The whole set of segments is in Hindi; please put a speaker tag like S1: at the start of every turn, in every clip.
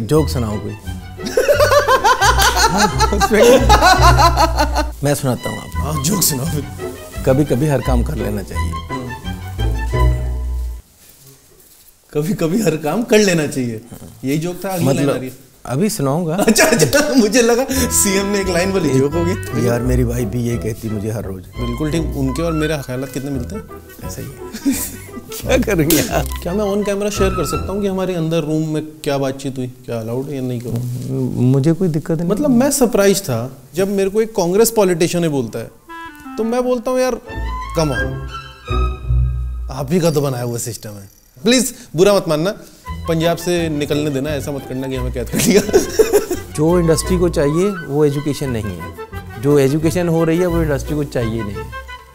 S1: जोक सुनाओ कोई। मैं सुनाता हूँ आपको।
S2: हाँ जोक सुनाओ फिर।
S1: कभी कभी हर काम कर लेना चाहिए।
S2: कभी कभी हर काम कर लेना चाहिए, यही जोक था।
S1: मतलब अभी सुनाऊंगा।
S2: अच्छा अच्छा, मुझे लगा सीएम ने एक लाइन बोली, जोक हो गई।
S1: यार मेरी वाइफ भी यही कहती मुझे हर रोज।
S2: बिल्कुल ठीक, उनके और मेरे ख्यालात कितने मिलते हैं,
S1: ऐसा ही। क्या करेंगे यार?
S2: क्या मैं ऑन कैमरा शेयर कर सकता हूँ कि हमारे अंदर रूम में क्या बातचीत हुई? क्या अलाउड है या नहीं करूँ?
S1: मुझे कोई दिक्कत नहीं।
S2: मतलब मैं सरप्राइज था जब मेरे को एक कांग्रेस पॉलिटिशियन बोलता है, तो मैं बोलता हूँ यार कम ऑन, आप ही का तो बनाया हुआ सिस्टम है, प्लीज बुरा मत मानना, पंजाब से निकलने देना, ऐसा मत करना कि हमें कैद कर लिया।
S1: जो इंडस्ट्री को चाहिए वो एजुकेशन नहीं है, जो एजुकेशन हो रही है वो इंडस्ट्री को चाहिए नहीं।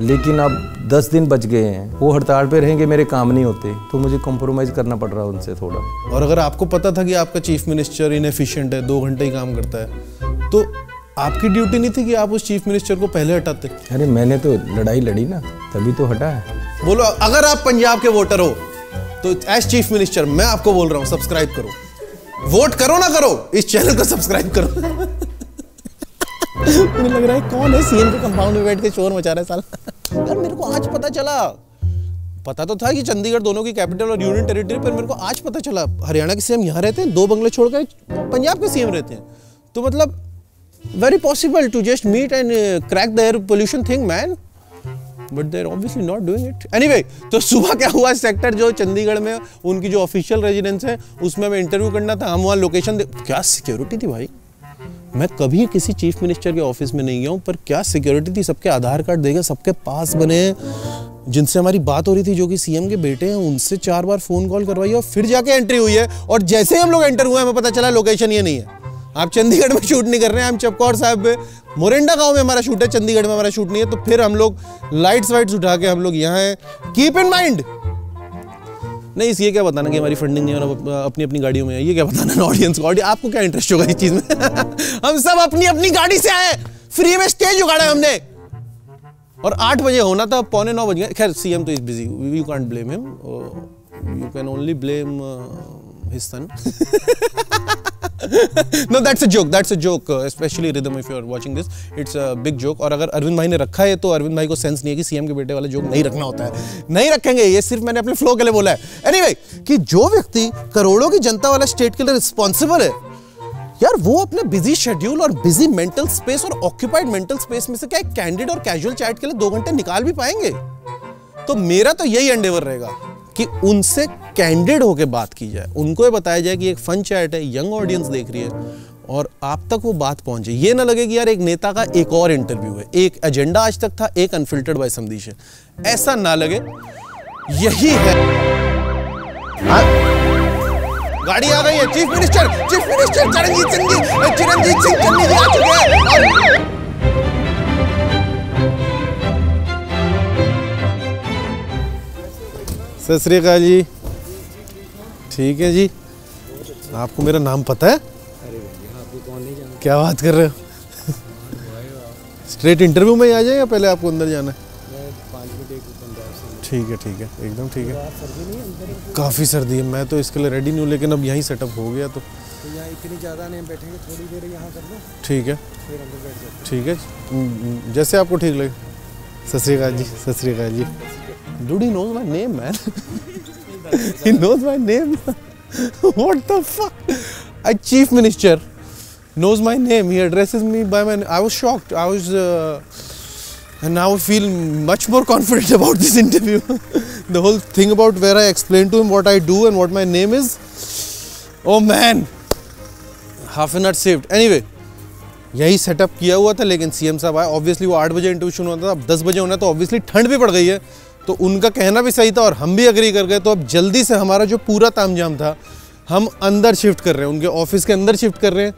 S1: लेकिन अब 10 दिन बच गए हैं, वो हड़ताल पे रहेंगे, मेरे काम नहीं होते, तो मुझे कॉम्प्रोमाइज़ करना पड़ रहा है उनसे थोड़ा।
S2: और अगर आपको पता था कि आपका चीफ मिनिस्टर इनएफिशिएंट है, 2 घंटे ही काम करता है, तो आपकी ड्यूटी नहीं थी कि आप उस चीफ मिनिस्टर को पहले हटाते?
S1: अरे मैंने तो लड़ाई लड़ी ना, तभी तो हटा है।
S2: बोलो, अगर आप पंजाब के वोटर हो तो एज चीफ मिनिस्टर मैं आपको बोल रहा हूँ, सब्सक्राइब करो, वोट करो ना करो, इस चैनल को सब्सक्राइब करो। मुझे लग रहा है कौन है सीएम के कंपाउंड में बैठ के शोर मचा रहा है साला। यार मेरे को आज पता चला, पता तो था कि चंडीगढ़ दोनों की कैपिटल और यूनियन टेरिटरी, पर मेरे को आज पता चला हरियाणा के सीएम यहाँ रहते हैं, 2 बंगले छोड़कर पंजाब के सीएम रहते हैं। तो मतलब very possible to just meet and crack the air pollution thing man, but they are obviously not doing it. Anyway, तो सुबह क्या हुआ, सेक्टर जो चंडीगढ़ में उनकी जो ऑफिशियल रेजिडेंस है उसमें हमें इंटरव्यू करना था। हम वहाँ लोकेशन क्या सिक्योरिटी थी भाई, मैं कभी किसी चीफ मिनिस्टर के ऑफिस में नहीं गया हूँ, पर क्या सिक्योरिटी थी, सबके आधार कार्ड देखे, सबके पास बने हैं, जिनसे हमारी बात हो रही थी जो कि सीएम के बेटे हैं, उनसे 4 बार फोन कॉल करवाई और फिर जाके एंट्री हुई है। और जैसे ही हम लोग एंटर हुए हमें पता चला लोकेशन ये नहीं है, आप चंडीगढ़ में शूट नहीं कर रहे हैं, हम चपकौर साहब में मोरिंडा गांव में हमारा शूट है, चंडीगढ़ में हमारा शूट नहीं है। तो फिर हम लोग लाइट्स वाइट्स उठा के हम लोग यहाँ हैं। कीप इन माइंड, नहीं ये क्या बताना कि हमारी फंडिंग नहीं है और अपनी अपनी गाड़ियों में है, ये क्या बताना ना ऑडियंस को, आपको क्या इंटरेस्ट होगा इस चीज में? हम सब अपनी अपनी गाड़ी से आए, फ्री में स्टेज उगाड़ा है हमने, और 8 बजे होना था, 8:45 बज गए। खैर सीएम तो is busy, you can't blame him, you can only blame his son. No, that's a joke, especially Rhythm, if you are watching this, it's a big joke। और अगर अरविंद भाई ने रखा है तो अरविंद भाई को सेंस नहीं है कि सीएम के बेटे वाला जोक नहीं रखना होता है, नहीं रखेंगे, ये सिर्फ मैंने अपने फ्लो के लिए बोला है। एनीवे, कि जो व्यक्ति करोड़ों की जनता वाला स्टेट के लिए रिस्पॉन्सिबल है यार, वो अपने बिजी शेड्यूल और बिजी मेंटल स्पेस और ऑक्यूपाइड मेंटल स्पेस में से क्या एक कैंडिड और कैजुअल चैट के लिए 2 घंटे निकाल भी पाएंगे? तो मेरा तो यही एंडेवर रहेगा कि उनसे कैंडिड होकर बात की जाए, उनको ये बताया जाए कि एक फन चैट है, यंग ऑडियंस देख रही है, और आप तक वो बात पहुंचे। ये ना लगे कि यार एक नेता का एक और इंटरव्यू है, एक एजेंडा आज तक था, एक अनफिल्टर्ड बाय समदीश है, ऐसा ना लगे। यही है। गाड़ी आ गई है, चीफ मिनिस्टर चिरंजीत सिंह चन्नी जी आ चुके हैं। सत श्री अकाल जी। ठीक है जी, आपको मेरा नाम पता है?
S1: अरे भैया आपको कौन नहीं जानता?
S2: क्या बात कर रहे हो? स्ट्रेट इंटरव्यू में ही आ जाए या पहले आपको अंदर जाना है?
S1: मैं 5 मिनट पंजाब से।
S2: ठीक है, एकदम ठीक है। काफ़ी सर्दी है, मैं तो इसके लिए रेडी नहीं हूँ, लेकिन अब यहीं सेटअप हो गया तो
S1: यहाँ इतनी ज़्यादा नहीं बैठेंगे, थोड़ी देर यहाँ कर लो।
S2: ठीक है,
S1: फिर अंदर बैठ जाते।
S2: ठीक है, जैसे आपको ठीक लगे। सत श्री अकाल जी। सत श्री अकाल जी। Dude, he knows my name, man. He knows my name. What the fuck? A chief minister knows my name. He addresses me by my name. I was shocked. And now I feel much more confident about this interview. The whole thing about where I explained to him what I do and what my name is. Oh man, half an hour saved. Anyway, यही सेटअप किया हुआ था, लेकिन सीएम साहब आए। ऑब्वियसली वो 8 बजे इंटरव्यू शुरू होता था, अब 10 बजे होना, तो ऑब्वियसली ठंड भी पड़ गई है, तो उनका कहना भी सही था और हम भी एग्री कर गए। तो अब जल्दी से हमारा जो पूरा तामझाम था हम अंदर शिफ्ट कर रहे हैं, उनके ऑफिस के अंदर शिफ्ट कर रहे हैं।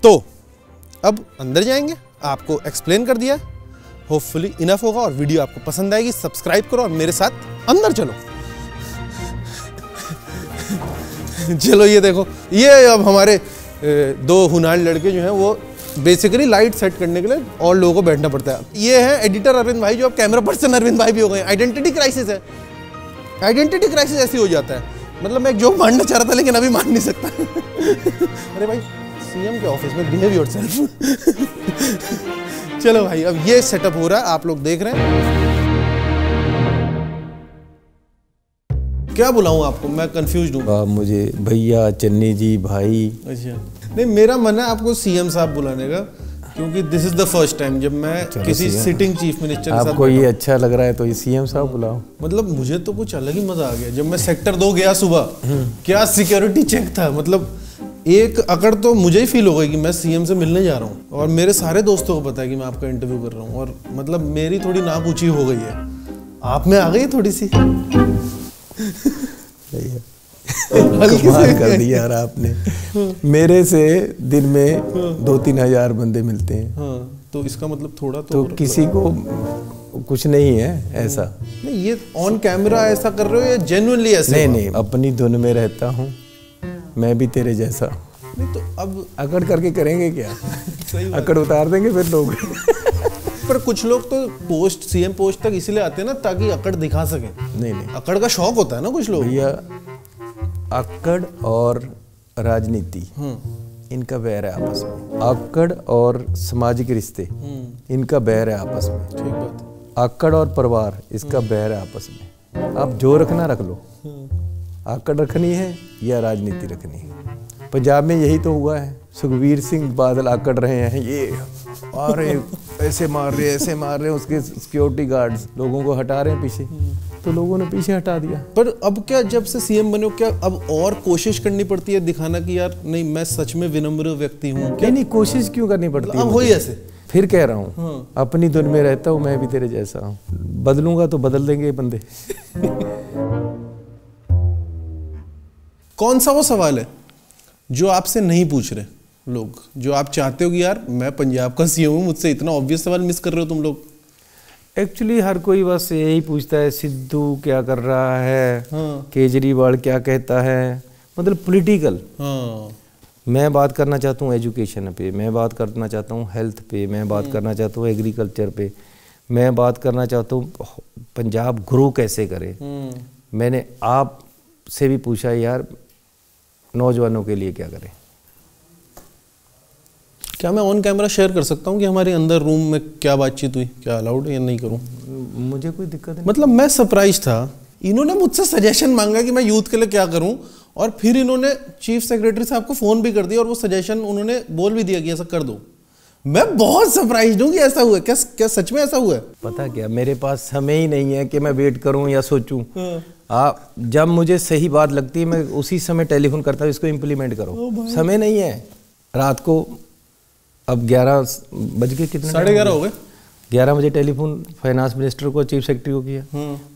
S2: तो अब अंदर जाएंगे, आपको एक्सप्लेन कर दिया, होपफुली इनफ होगा और वीडियो आपको पसंद आएगी। सब्सक्राइब करो और मेरे साथ अंदर चलो। चलो ये देखो, ये अब हमारे 2 हुनार लड़के जो हैं वो बेसिकली लाइट सेट करने के लिए और लोगों को बैठना पड़ता है। ये है एडिटर अरविंद भाई, जो अब कैमरा पर्सन अरविंद भाई भी हो गए। आइडेंटिटी क्राइसिस है, आइडेंटिटी क्राइसिस ऐसी हो जाता है। मतलब मैं एक जोक मारना चाह रहा था लेकिन अभी मान नहीं सकता। अरे भाई सीएम के ऑफिस में बिहेव योरसेल्फ। चलो भाई, अब ये सेटअप हो रहा है, आप लोग देख रहे हैं। क्या बुलाऊं आपको, मैं कंफ्यूज हूँ।
S1: आप मुझे भैया, चन्नी जी, भाई।
S2: अच्छा, नहीं मेरा मन है आपको सीएम साहब बुलाने का, क्योंकि this is the first time जब मैं किसी सिटिंग चीफ मिनिस्टर के साथ।
S1: आपको ये अच्छा लग रहा है तो ये सीएम साहब बुलाओ।
S2: मतलब मुझे तो कुछ अलग ही मजा आ गया जब मैं सेक्टर 2 गया सुबह। क्या सिक्योरिटी चेक था, मतलब एक अकड़ तो मुझे ही फील हो गई कि मैं सीएम से मिलने जा रहा हूँ, और मेरे सारे दोस्तों को पता है कि मैं आपका इंटरव्यू कर रहा हूँ, और मतलब मेरी थोड़ी नाक ऊंची हो गई है, आप में आ गई थोड़ी सी।
S1: कमाल कर दिया यार आपने। मेरे से दिन में 2-3 हजार बंदे मिलते हैं।
S2: हाँ, तो इसका मतलब थोड़ा
S1: तो किसी को कुछ नहीं है ऐसा।
S2: नहीं, ये ऑन कैमरा ऐसा कर रहे हो या जेन्युइनली ऐसे?
S1: नहीं, अपनी धुन में रहता हूँ, मैं भी तेरे जैसा।
S2: नहीं तो अब
S1: अकड़ करके करेंगे क्या?
S2: सही
S1: अकड़ उतार देंगे फिर लोग।
S2: पर कुछ लोग तो पोस्ट, सीएम पोस्ट तक इसलिए आते हैं ना ताकि अकड़ दिखा सकें।
S1: नहीं,
S2: अकड़ का शौक होता है ना कुछ लोग।
S1: भैया, अक्कड़ और राजनीति इनका बैर है आपस में। अक्कड़ और सामाजिक रिश्ते इनका बैर है आपस में।
S2: ठीक बात।
S1: अक्कड़ और परिवार इसका बैर है आपस में। आप जो रखना रख लो, अक्कड़ रखनी है या राजनीति रखनी है। पंजाब में यही तो हुआ है। सुखबीर सिंह बादल अक्कड़ रहे हैं, ये आ रहे ऐसे मार रहे, उसके सिक्योरिटी गार्ड्स लोगों को हटा रहे हैं पीछे, तो लोगों ने पीछे हटा दिया।
S2: पर अब क्या, जब से सीएम बने हो, क्या अब और कोशिश करनी पड़ती है दिखाना कि यार नहीं मैं सच में विनम्र व्यक्ति हूँ?
S1: नहीं, कोशिश क्यों करनी पड़ती है?
S2: अब वही ऐसे
S1: फिर कह रहा हूँ, अपनी धुन में रहता हूँ, मैं भी तेरे जैसा हूँ। बदलूंगा तो बदल देंगे ये बंदे।
S2: कौन सा वो सवाल है जो आपसे नहीं पूछ रहे लोग, जो आप चाहते हो कि यार मैं पंजाब का सीएम हूँ, मुझसे इतना ऑब्वियस सवाल मिस कर रहे हो तुम लोग?
S1: एक्चुअली हर कोई बस यही पूछता है, सिद्धू क्या कर रहा है, केजरीवाल क्या कहता है, मतलब पॉलिटिकल। मैं बात करना चाहता हूँ एजुकेशन पे, मैं बात करना चाहता हूँ हेल्थ पे, मैं बात करना चाहता हूँ एग्रीकल्चर पे, मैं बात करना चाहता हूँ पंजाब ग्रो कैसे करे। मैंने आप से भी पूछा यार नौजवानों के लिए क्या करें।
S2: क्या मैं ऑन कैमरा शेयर कर सकता हूँ कि हमारे अंदर रूम में क्या बातचीत हुई? क्या अलाउड है या नहीं करूँ?
S1: मुझे कोई दिक्कत नहीं।
S2: मतलब मैं सरप्राइज था, इन्होंने मुझसे सजेशन मांगा कि मैं यूथ के लिए क्या करूँ, और फिर इन्होंने चीफ सेक्रेटरी साहब को फोन भी कर दिया और वो सजेशन उन्होंने बोल भी दिया कि ऐसा कर दो। मैं बहुत सरप्राइज हूँ कि ऐसा हुआ। क्या सच में ऐसा हुआ है?
S1: पता क्या, मेरे पास समय ही नहीं है कि मैं वेट करूँ या सोचूं। जब मुझे सही बात लगती है मैं उसी समय टेलीफोन करता हूँ, इसको इम्प्लीमेंट करो। समय नहीं है। रात को अब 11 बज के कितने,
S2: 11:30 हो गए।
S1: 11 बजे टेलीफोन फाइनेंस मिनिस्टर को, चीफ सेक्रेटरी को किया।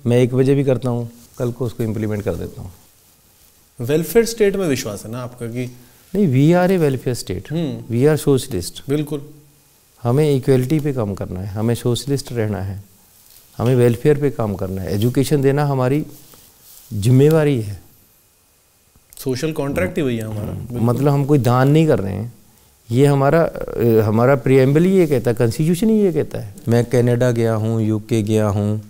S1: मैं 1 बजे भी करता हूँ, कल को उसको इम्प्लीमेंट कर देता हूँ।
S2: वेलफेयर स्टेट में विश्वास है ना आपका? कि
S1: नहीं, we are a welfare state, we are socialist.
S2: बिल्कुल,
S1: हमें इक्वलिटी पे काम करना है, हमें सोशलिस्ट रहना है, हमें वेलफेयर पे काम करना है। एजुकेशन देना हमारी जिम्मेवारी है,
S2: सोशल कॉन्ट्रैक्ट ही वही है हमारा।
S1: मतलब हम कोई दान नहीं कर रहे हैं, ये हमारा प्रीएम्बल ही ये कहता है, कॉन्स्टिट्यूशन ही ये कहता है। मैं कनाडा गया हूँ, यूके गया हूँ,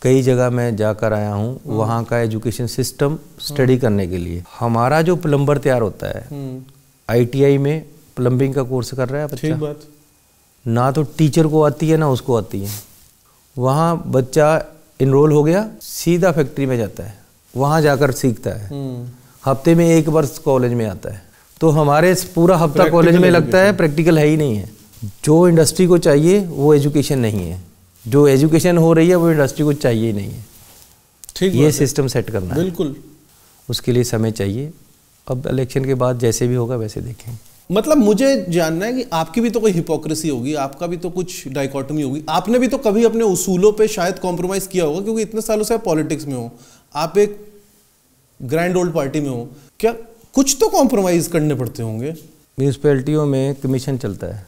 S1: कई जगह मैं जाकर आया हूँ, वहाँ का एजुकेशन सिस्टम स्टडी करने के लिए। हमारा जो प्लम्बर तैयार होता है, आईटीआई में प्लम्बिंग का कोर्स कर रहा है बच्चा,
S2: ठीक बात,
S1: ना तो टीचर को आती है ना उसको आती है। वहाँ बच्चा इनरोल हो गया, सीधा फैक्ट्री में जाता है, वहाँ जाकर सीखता है। हफ्ते में 1 वर्ष कॉलेज में आता है। तो हमारे पूरा हफ्ता कॉलेज में लगता है, प्रैक्टिकल है ही नहीं है। जो इंडस्ट्री को चाहिए वो एजुकेशन नहीं है, जो एजुकेशन हो रही है वो इंडस्ट्री को चाहिए ही नहीं है।
S2: ठीक,
S1: ये सिस्टम सेट करना है।
S2: बिल्कुल,
S1: उसके लिए समय चाहिए। अब इलेक्शन के बाद जैसे भी होगा वैसे देखेंगे।
S2: मतलब मुझे जानना है कि आपकी भी तो कोई हिपोक्रेसी होगी, आपका भी तो कुछ डाइकोटमी होगी। आपने भी तो कभी अपने उसूलों पे शायद कॉम्प्रोमाइज़ किया होगा, क्योंकि इतने सालों से आप पॉलिटिक्स में हो, आप एक ग्रैंड ओल्ड पार्टी में हो। क्या कुछ तो कॉम्प्रोमाइज़ करने पड़ते होंगे?
S1: म्यूनसिपैलिटियों में कमीशन चलता है,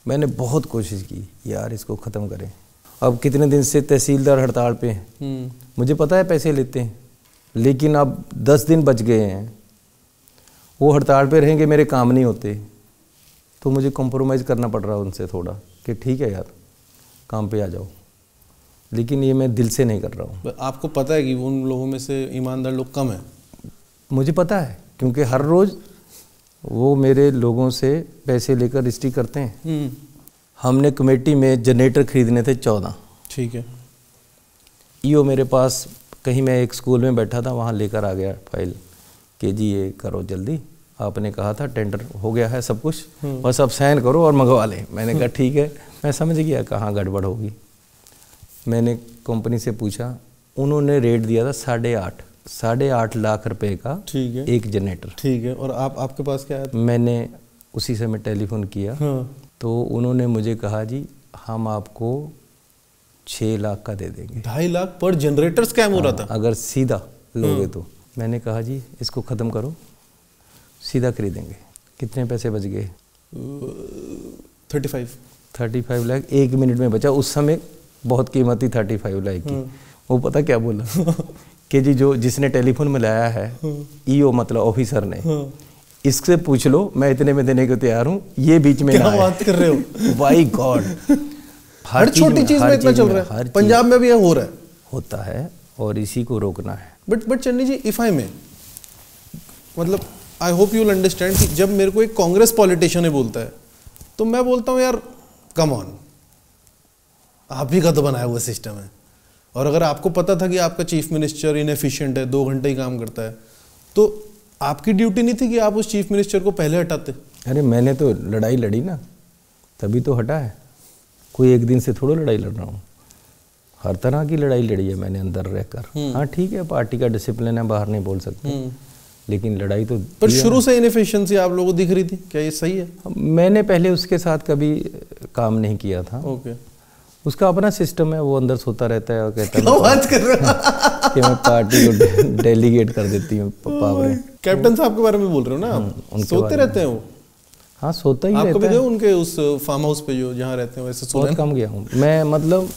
S1: मैंने बहुत कोशिश की यार इसको ख़त्म करें। अब कितने दिन से तहसीलदार हड़ताल पे हैं, मुझे पता है पैसे लेते हैं, लेकिन अब 10 दिन बच गए हैं, वो हड़ताल पे रहेंगे, मेरे काम नहीं होते, तो मुझे कॉम्प्रोमाइज़ करना पड़ रहा है उनसे थोड़ा कि ठीक है यार काम पे आ जाओ, लेकिन ये मैं दिल से नहीं कर रहा हूँ।
S2: आपको पता है कि उन लोगों में से ईमानदार लोग कम हैं?
S1: मुझे पता है, क्योंकि हर रोज़ वो मेरे लोगों से पैसे लेकर रजिस्ट्री करते हैं। हमने कमेटी में जनरेटर खरीदने थे 14।
S2: ठीक है।
S1: ईओ मेरे पास, कहीं मैं एक स्कूल में बैठा था, वहाँ लेकर आ गया फाइल कि जी ये करो जल्दी, आपने कहा था टेंडर हो गया है सब कुछ, बस अब साइन करो और मंगवा लें। मैंने कहा ठीक है। मैं समझ गया कहाँ गड़बड़ होगी। मैंने कंपनी से पूछा, उन्होंने रेट दिया था 8.5 लाख रुपए का।
S2: ठीक है।
S1: एक जनरेटर।
S2: ठीक है। और आपके पास क्या है?
S1: मैंने उसी समय टेलीफोन किया। तो उन्होंने मुझे कहा जी हम आपको 6 लाख का दे देंगे।
S2: 2.5 लाख पर जनरेटर स्कैम हो रहा था
S1: अगर सीधा लोगे तो। मैंने कहा जी इसको ख़त्म करो, सीधा खरीदेंगे। कितने पैसे बच गए? 35 लाख 1 मिनट में बचा। उस समय बहुत कीमती 35 लाख की। वो पता क्या बोला कि जी जिसने टेलीफोन मिलाया है, ईओ मतलब ऑफिसर ने, इससे पूछ लो मैं इतने में देने को तैयार हूँ, ये बीच में
S2: क्या बात कर रहे हो?
S1: बाय गॉड,
S2: हर छोटी चीज में इतना चल रहा है। पंजाब में भी ये हो रहा है,
S1: होता है, और इसी को रोकना है।
S2: But Channi ji, if I may, मतलब I hope you will understand कि जब मेरे को एक कांग्रेस पॉलिटिशियन बोलता है तो मैं बोलता हूँ यार कम ऑन, आप ही का तो बनाया हुआ सिस्टम है। और अगर आपको पता था कि आपका चीफ मिनिस्टर इनएफिशिएंट है, 2 घंटे ही काम करता है, तो आपकी ड्यूटी नहीं थी कि आप उस चीफ मिनिस्टर को पहले हटाते?
S1: अरे मैंने तो लड़ाई लड़ी ना, तभी तो हटा है। कोई एक दिन से थोड़ा लड़ाई लड़ रहा हूँ, हर तरह की लड़ाई लड़ी है मैंने अंदर रहकर। हाँ ठीक है, पार्टी का डिसिप्लिन है, बाहर नहीं बोल सकते, लेकिन लड़ाई तो।
S2: पर शुरू से इनएफिशिएंसी आप लोगों को दिख रही थी, क्या ये सही है?
S1: मैंने पहले उसके साथ कभी काम नहीं किया था।
S2: ओके।
S1: उसका अपना सिस्टम है, वो अंदर सोता रहता है और कहता है
S2: बात कर रहा
S1: कि मैं पार्टी को डेलीगेट कर देती हूँ पावर।
S2: कैप्टन साहब के बारे में बोल रहे हो ना, सोते रहते हैं वो?
S1: हाँ सोता ही
S2: आप
S1: रहता
S2: कभी
S1: है।
S2: गए उनके उस फार्म हाउस पे जो जहाँ रहते हैं? वैसे
S1: बहुत कम गया हूँ मैं, मतलब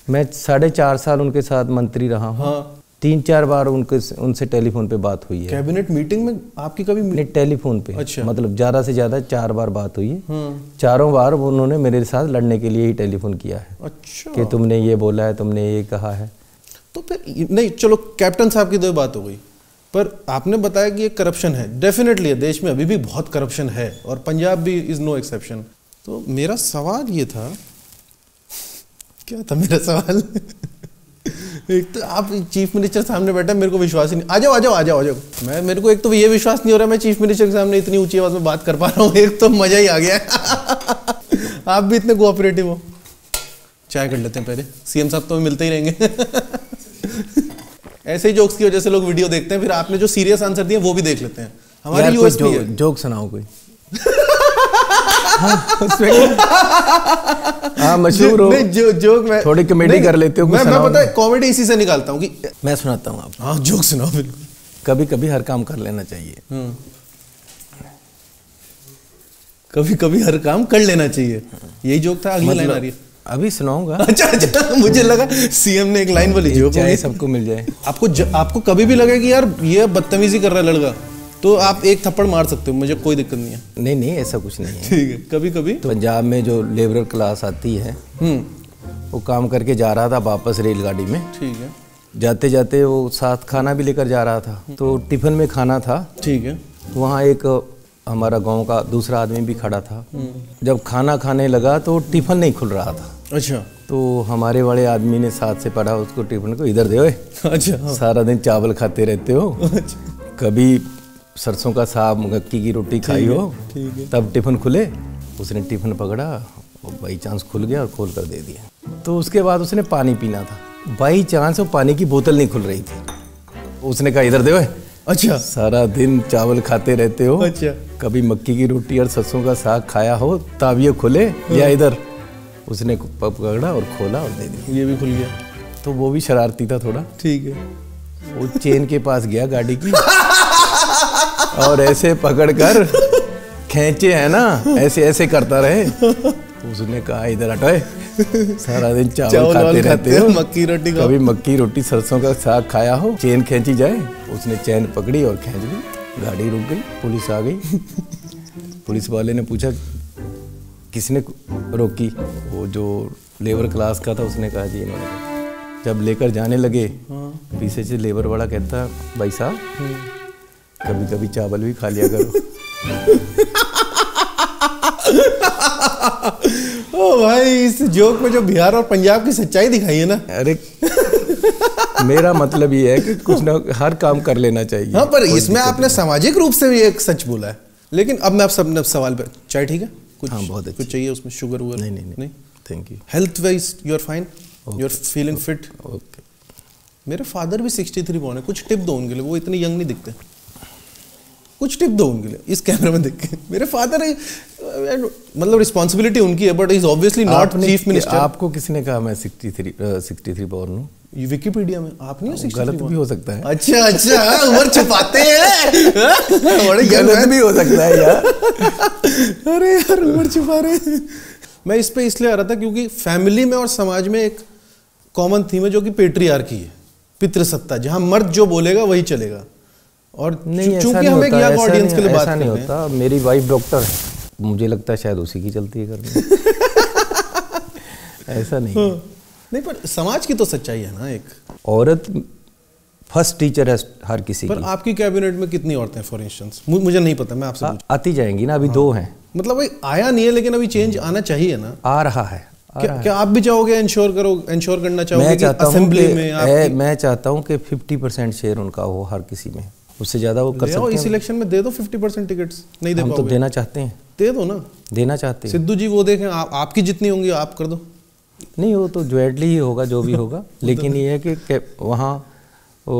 S1: मैं 4.5 साल उनके साथ मंत्री रहा हूँ।
S2: हाँ।
S1: 3-4 बार उनसे टेलीफोन पे बात हुई है।
S2: कैबिनेट मीटिंग में आपकी कभी?
S1: नहीं, टेलीफोन पे।
S2: अच्छा।
S1: मतलब ज़्यादा से ज़्यादा 4 बार बात हुई है। चारों बार उन्होंने मेरे साथ लड़ने के लिए ही टेलीफोन किया है।
S2: अच्छा।
S1: कि तुमने ये बोला है, तुमने ये कहा है।
S2: तो फिर नहीं, चलो कैप्टन साहब की तो बात हो गई, पर आपने बताया कि ये करप्शन है। डेफिनेटली है, देश में अभी भी बहुत करप्शन है, और पंजाब भी इज़ नो एक्सेप्शन। तो मेरा सवाल ये था, क्या था मेरा सवाल? एक तो आप चीफ मिनिस्टर सामने बैठा, मेरे को विश्वास ही नहीं। आ जाओ। मेरे को एक तो ये विश्वास नहीं हो रहा मैं चीफ मिनिस्टर के सामने इतनी ऊंची आवाज में बात कर पा रहा हूँ। एक तो मजा ही आ गया। आप भी इतने कोऑपरेटिव हो। चाय कर लेते हैं पहले, सीएम साहब तो मिलते ही रहेंगे। ऐसे ही जोक्स की वजह से लोग वीडियो देखते हैं, फिर आपने जो सीरियस आंसर दिए वो भी देख लेते हैं। हमारी यूएसपी है।
S1: जोक सुनाओ कोई। हाँ मशहूर हो।
S2: नहीं जोक मैं
S1: थोड़ी कॉमेडी कर लेते हो।
S2: मैं पता है कॉमेडी इसी से निकालता हूँ कि
S1: मैं सुनाता हूँ आपको।
S2: हाँ जोक सुनाओ। बिल्कुल,
S1: कभी कभी हर काम कर लेना चाहिए।
S2: कभी कभी हर काम कर लेना चाहिए, यही जोक था। अगली लाइन आ रही है,
S1: अभी सुनाऊंगा।
S2: अच्छा, मुझे लगा सीएम ने एक लाइन वाली जोक
S1: चाहे सबको मिल जाए।
S2: आपको कभी भी लगे कि यार ये बदतमीजी कर रहा है लड़का, तो आप एक थप्पड़ मार सकते हो, मुझे कोई दिक्कत नहीं है।
S1: नहीं ऐसा कुछ नहीं है।
S2: ठीक है। कभी कभी
S1: तो पंजाब में जो लेबर क्लास आती है, वो काम करके जा रहा था वापस रेलगाड़ी में।
S2: ठीक है।
S1: जाते जाते वो साथ खाना भी लेकर जा रहा था, तो टिफिन में खाना था।
S2: ठीक है।
S1: वहाँ एक हमारा गांव का दूसरा आदमी भी खड़ा था। जब खाना खाने लगा तो टिफिन नहीं खुल रहा था।
S2: अच्छा।
S1: तो हमारे बड़े आदमी ने साथ से पढ़ा उसको, टिफिन को इधर दे ओए।
S2: अच्छा।
S1: सारा दिन चावल खाते रहते हो, कभी सरसों का साग मक्की की रोटी खाई हो, तब टिफिन खुले। उसने टिफिन पकड़ा, बाई चांस खुल गया और खोल कर दे दिया। तो उसके बाद उसने पानी पीना था, बाई चांस वो पानी की बोतल नहीं खुल रही थी। उसने कहा इधर दे ओए।
S2: अच्छा।
S1: सारा दिन चावल खाते रहते हो,
S2: अच्छा,
S1: कभी मक्की की रोटी और सरसों का साग खाया हो, तब ये खुले या इधर। उसने पकड़ा और खोला और दे दिया।
S2: ये भी खुल गया।
S1: तो वो भी शरारती था थोड़ा।
S2: ठीक है।
S1: वो चेन के पास गया गाड़ी की और ऐसे पकड़कर खींचे है ना, ऐसे ऐसे करता रहे। उसने कहा इधर हटाए, सारा दिन चावल खाते रहते हो,
S2: मक्की रोटी
S1: कभी मक्की रोटी सरसों का साग खाया हो, चेन खींची जाए। उसने चेन पकड़ी और खींच ली, गाड़ी रुक गई, पुलिस आ गई। पुलिस वाले ने पूछा किसने रोकी? वो जो लेबर क्लास का था, उसने कहा जी इन्होंने। जब लेकर जाने लगे, पीछे से लेबर वाला कहता भाई साहब कभी कभी चावल भी खा लिया करो।
S2: ओ भाई, इस जोक में जो बिहार और पंजाब की सच्चाई दिखाई है ना।
S1: अरे मेरा मतलब ये है कि कुछ ना हर काम कर लेना चाहिए।
S2: हाँ, पर इसमें आपने सामाजिक रूप से भी एक सच बोला है। लेकिन अब मैं आप सब सवाल पे, चाय ठीक है? कुछ
S1: हाँ, बहुत
S2: कुछ चाहिए उसमें, शुगर वुगर?
S1: नहीं, thank you.
S2: Health wise you are fine, you are feeling fit?
S1: Okay.
S2: मेरे फादर भी 63 बॉर्न है, कुछ टिप दो उनके लिए, वो इतने यंग नहीं दिखते। कुछ टिप दो उनके लिए इस कैमरे में देख के। मेरे फादर मतलब रिस्पॉन्सिबिलिटी उनकी है, but is obviously not chief minister.
S1: आपको किसने कहा मैं 63 बॉर्न हूँ?
S2: विकिपीडिया में आप नहीं हो 63?
S1: गलत भी हो सकता है।
S2: अच्छा, उम्र छुपाते हैं। बड़े
S1: गलत भी हो सकता है यार।
S2: अरे यार, उम्र छुपा रहे हैं। मैं इस पे इसलिए आ रहा था क्योंकि फैमिली में और समाज में एक कॉमन थीम है जो कि पेट्रियार्की है, पितृसत्ता, जहां मर्द जो बोलेगा वही चलेगा। और चूंकि हम एक यंग ऑडियंस के लिए बात कर रहे हैं।
S1: ऐसा नहीं होता। मेरी वाइफ डॉक्टर है, मुझे लगता है शायद उसी की चलती है घर में। ऐसा नहीं है।
S2: नहीं, पर समाज की तो सच्चाई है ना। एक
S1: औरत फर्स्ट टीचर है हर किसी
S2: पर
S1: की।
S2: आपकी कैबिनेट में कितनी औरतें हैं फॉर इंस्टेंस? मुझे नहीं पता, मैं आपसे पूछ।
S1: आती जाएंगी ना, अभी 2 हैं।
S2: मतलब भाई आया नहीं है, लेकिन अभी चेंज आना चाहिए ना।
S1: आ रहा है।
S2: क्या आप भी चाहोगे, इंश्योर करना चाहोगे कि असेंबली में?
S1: मैं चाहता हूँ कि 50% शेयर उनका हो हर किसी में, उससे ज्यादा वो कर सकते हैं।
S2: इस इलेक्शन में दे दो 50% टिकट्स। नहीं दे
S1: हम तो देना चाहते हैं।
S2: दे दो ना,
S1: देना चाहते हैं।
S2: सिद्धू जी वो देखें, आपकी जितनी होंगी आप कर दो।
S1: नहीं, वो तो ज्वाइंटली ही होगा जो भी होगा। लेकिन ये है कि वहाँ वो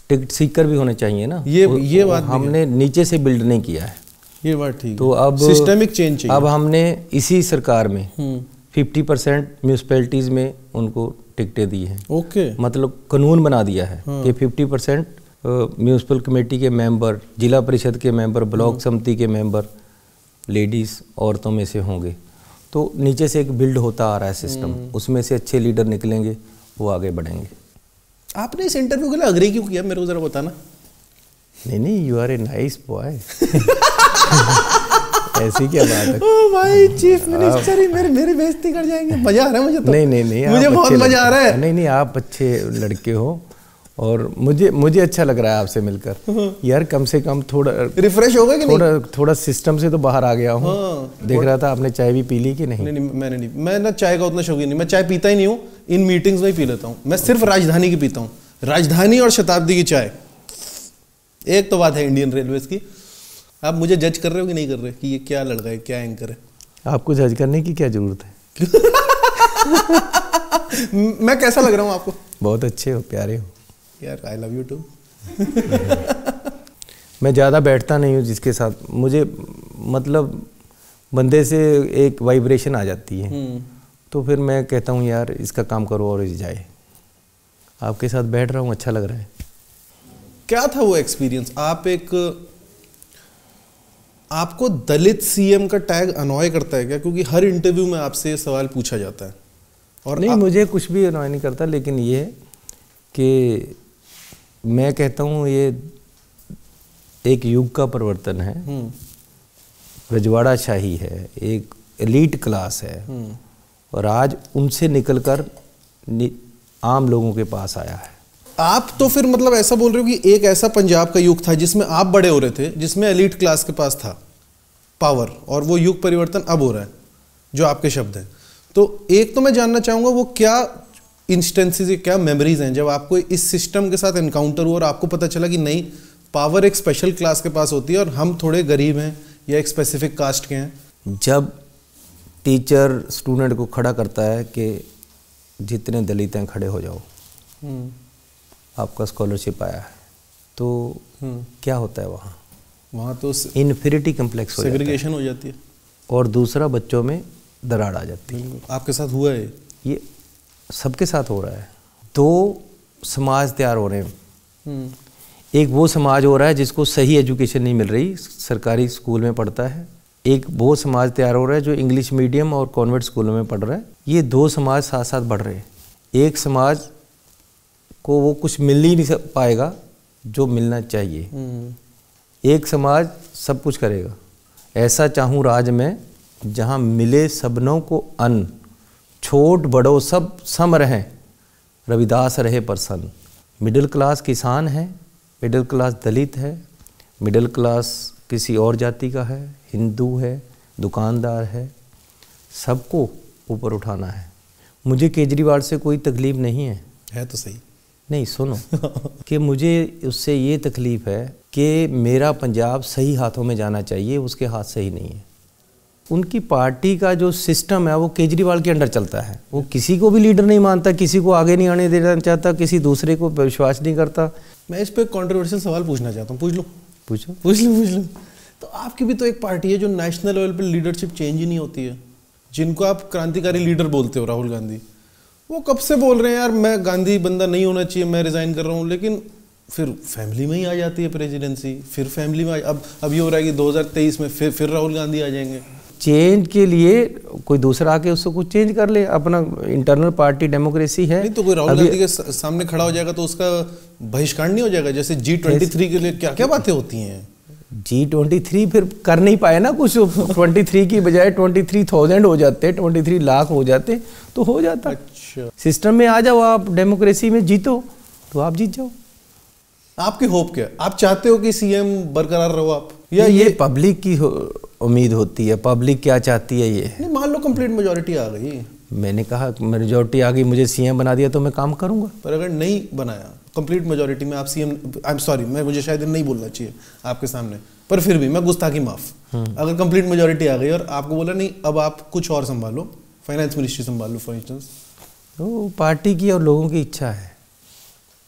S1: टिकट सीकर भी होने चाहिए ना।
S2: ये बात
S1: हमने नीचे से बिल्ड नहीं किया है।
S2: ये बात ठीक है।
S1: तो अब
S2: सिस्टमिक चेंज चाहिए।
S1: अब हमने इसी सरकार में 50% म्यूनिसिपैलिटीज में उनको टिकटें दी हैं।
S2: ओके,
S1: मतलब कानून बना दिया है कि 50% म्यूनिसिपल कमेटी के मेंबर, जिला परिषद के मेंबर, ब्लॉक समिति के मेंबर लेडीज़, औरतों में से होंगे। तो नीचे से एक बिल्ड होता आ रहा है सिस्टम, उसमें से अच्छे लीडर निकलेंगे, वो आगे बढ़ेंगे।
S2: आपने इस इंटरव्यू के लिए अग्री क्यों किया, मेरे को जरा बताना।
S1: नहीं, you are a nice boy. ऐसी क्या बात है?
S2: ओ भाई, चीफ मिनिस्टर ही मेरी बेइज्जती कर जाएंगे। मजा आ रहा है मुझे तो।
S1: नहीं,
S2: मुझे बहुत मजा आ रहा है।
S1: नहीं, आप अच्छे लड़के हो और मुझे अच्छा लग रहा है आपसे मिलकर। यार कम से कम थोड़ा
S2: रिफ्रेश हो गए कि नहीं?
S1: थोड़ा सिस्टम से तो बाहर आ गया हूँ। देख रहा था आपने चाय भी पी ली कि नहीं?
S2: नहीं, मैंने नहीं। मैं ना चाय का उतना शौकीन नहीं, मैं चाय पीता ही नहीं हूँ। इन मीटिंग्स में ही पी लेता हूँ। मैं सिर्फ राजधानी की पीता हूँ, राजधानी और शताब्दी की चाय। एक तो बात है इंडियन रेलवेज की, आप मुझे जज कर रहे हो कि नहीं कर रहे कि ये क्या लड़का है, क्या एंकर है?
S1: आपको जज करने की क्या जरूरत है?
S2: मैं कैसा लग रहा हूँ आपको?
S1: बहुत अच्छे हो, प्यारे हो
S2: यार। I love you too.
S1: मैं ज़्यादा बैठता नहीं हूँ जिसके साथ, मुझे मतलब बंदे से एक वाइब्रेशन आ जाती है। तो फिर मैं कहता हूँ यार इसका काम करो और इस जाए। आपके साथ बैठ रहा हूँ, अच्छा लग रहा है।
S2: क्या था वो एक्सपीरियंस? आपको दलित सीएम का टैग अनॉय करता है क्या? क्योंकि हर इंटरव्यू में आपसे ये सवाल पूछा जाता है। और
S1: नहीं, मुझे कुछ भी अनॉय नहीं करता, लेकिन ये है कि मैं कहता हूँ ये एक युग का परिवर्तन है। रजवाड़ा शाही है, एक एलीट क्लास है, और आज उनसे निकलकर आम लोगों के पास आया है।
S2: आप तो फिर मतलब ऐसा बोल रहे हो कि एक ऐसा पंजाब का युग था जिसमें आप बड़े हो रहे थे, जिसमें एलीट क्लास के पास था पावर, और वो युग परिवर्तन अब हो रहा है, जो आपके शब्द हैं। तो एक तो मैं जानना चाहूँगा वो क्या इंस्टेंसेस, क्या मेमोरीज हैं जब आपको इस सिस्टम के साथ एनकाउंटर हुआ और आपको पता चला कि नहीं, पावर एक स्पेशल क्लास के पास होती है और हम थोड़े गरीब हैं या एक स्पेसिफिक कास्ट के हैं।
S1: जब टीचर स्टूडेंट को खड़ा करता है कि जितने दलित हैं खड़े हो जाओ, आपका स्कॉलरशिप आया है, तो क्या होता है वहाँ तो इन्फीरिटी कम्प्लेक्स हो जाता है,
S2: सेग्रीगेशन हो जाती है,
S1: और दूसरा बच्चों में दरार आ जाती है।
S2: आपके साथ हुआ है
S1: ये? सबके साथ हो रहा है। 2 समाज तैयार हो रहे हैं। एक वो समाज हो रहा है जिसको सही एजुकेशन नहीं मिल रही, सरकारी स्कूल में पढ़ता है। एक वो समाज तैयार हो रहा है जो इंग्लिश मीडियम और कॉन्वेंट स्कूलों में पढ़ रहा है। ये 2 समाज साथ साथ बढ़ रहे हैं। एक समाज को वो कुछ मिल ही नहीं पाएगा जो मिलना चाहिए। एक समाज सब कुछ करेगा। ऐसा चाहूँ राज में जहाँ मिले सबनों को अन्न, छोट बड़ो सब सम रहें, रविदास रहे प्रसन्न। मिडिल क्लास किसान है, मिडिल क्लास दलित है, मिडिल क्लास किसी और जाति का है, हिंदू है, दुकानदार है, सबको ऊपर उठाना है। मुझे केजरीवाल से कोई तकलीफ़ नहीं है
S2: तो सही
S1: नहीं, सुनो कि मुझे उससे ये तकलीफ़ है कि मेरा पंजाब सही हाथों में जाना चाहिए, उसके हाथ सही नहीं है। उनकी पार्टी का जो सिस्टम है वो केजरीवाल के अंडर चलता है। वो किसी को भी लीडर नहीं मानता, किसी को आगे नहीं आने देना चाहता, किसी दूसरे को विश्वास नहीं करता।
S2: मैं इस पर कंट्रोवर्शियल सवाल पूछना चाहता हूँ, पूछ लो।
S1: पूछो।
S2: तो आपकी भी तो एक पार्टी है जो नेशनल लेवल पर लीडरशिप चेंज ही नहीं होती है, जिनको आप क्रांतिकारी लीडर बोलते हो, राहुल गांधी। वो कब से बोल रहे हैं यार मैं गांधी बंदा नहीं होना चाहिए, मैं रिज़ाइन कर रहा हूँ, लेकिन फिर फैमिली में ही आ जाती है प्रेसिडेंसी, फिर फैमिली में अब ये हो रहा है कि 2023 में फिर राहुल गांधी आ जाएंगे।
S1: चेंज के लिए कोई दूसरा आके उसको कुछ चेंज कर ले, अपना इंटरनल पार्टी डेमोक्रेसी है।
S2: नहीं तो कोई राहुल गांधी के सामने खड़ा हो जाएगा तो उसका बहिष्कार नहीं हो जाएगा? जैसे G23 के लिए क्या क्या बातें होती हैं।
S1: G23 फिर कर नहीं पाए ना कुछ, 23 की बजाय 23,000 हो जाते, 23 लाख हो जाते तो हो जाता।
S2: अच्छा,
S1: सिस्टम में आ जाओ, आप डेमोक्रेसी में जीतो तो आप जीत जाओ।
S2: आपकी होप क्या? आप चाहते हो कि सीएम बरकरार रहो आप, या
S1: ये पब्लिक की उम्मीद होती है? पब्लिक क्या चाहती है ये?
S2: नहीं, मान लो कंप्लीट मेजोरिटी आ गई,
S1: मैंने कहा मेजोरिटी आ गई, मुझे सीएम बना दिया तो मैं काम करूंगा।
S2: पर अगर नहीं बनाया कंप्लीट मेजोरिटी में आप सीएम, आई एम सॉरी, मुझे शायद नहीं बोलना चाहिए आपके सामने, पर फिर भी मैं गुस्ताखी माफ। अगर कंप्लीट मेजोरिटी आ गई और आपको बोला नहीं अब आप कुछ और संभालो, फाइनेंस मिनिस्ट्री संभाल लो फॉर इंस्टेंस,
S1: तो पार्टी की और लोगों की इच्छा है।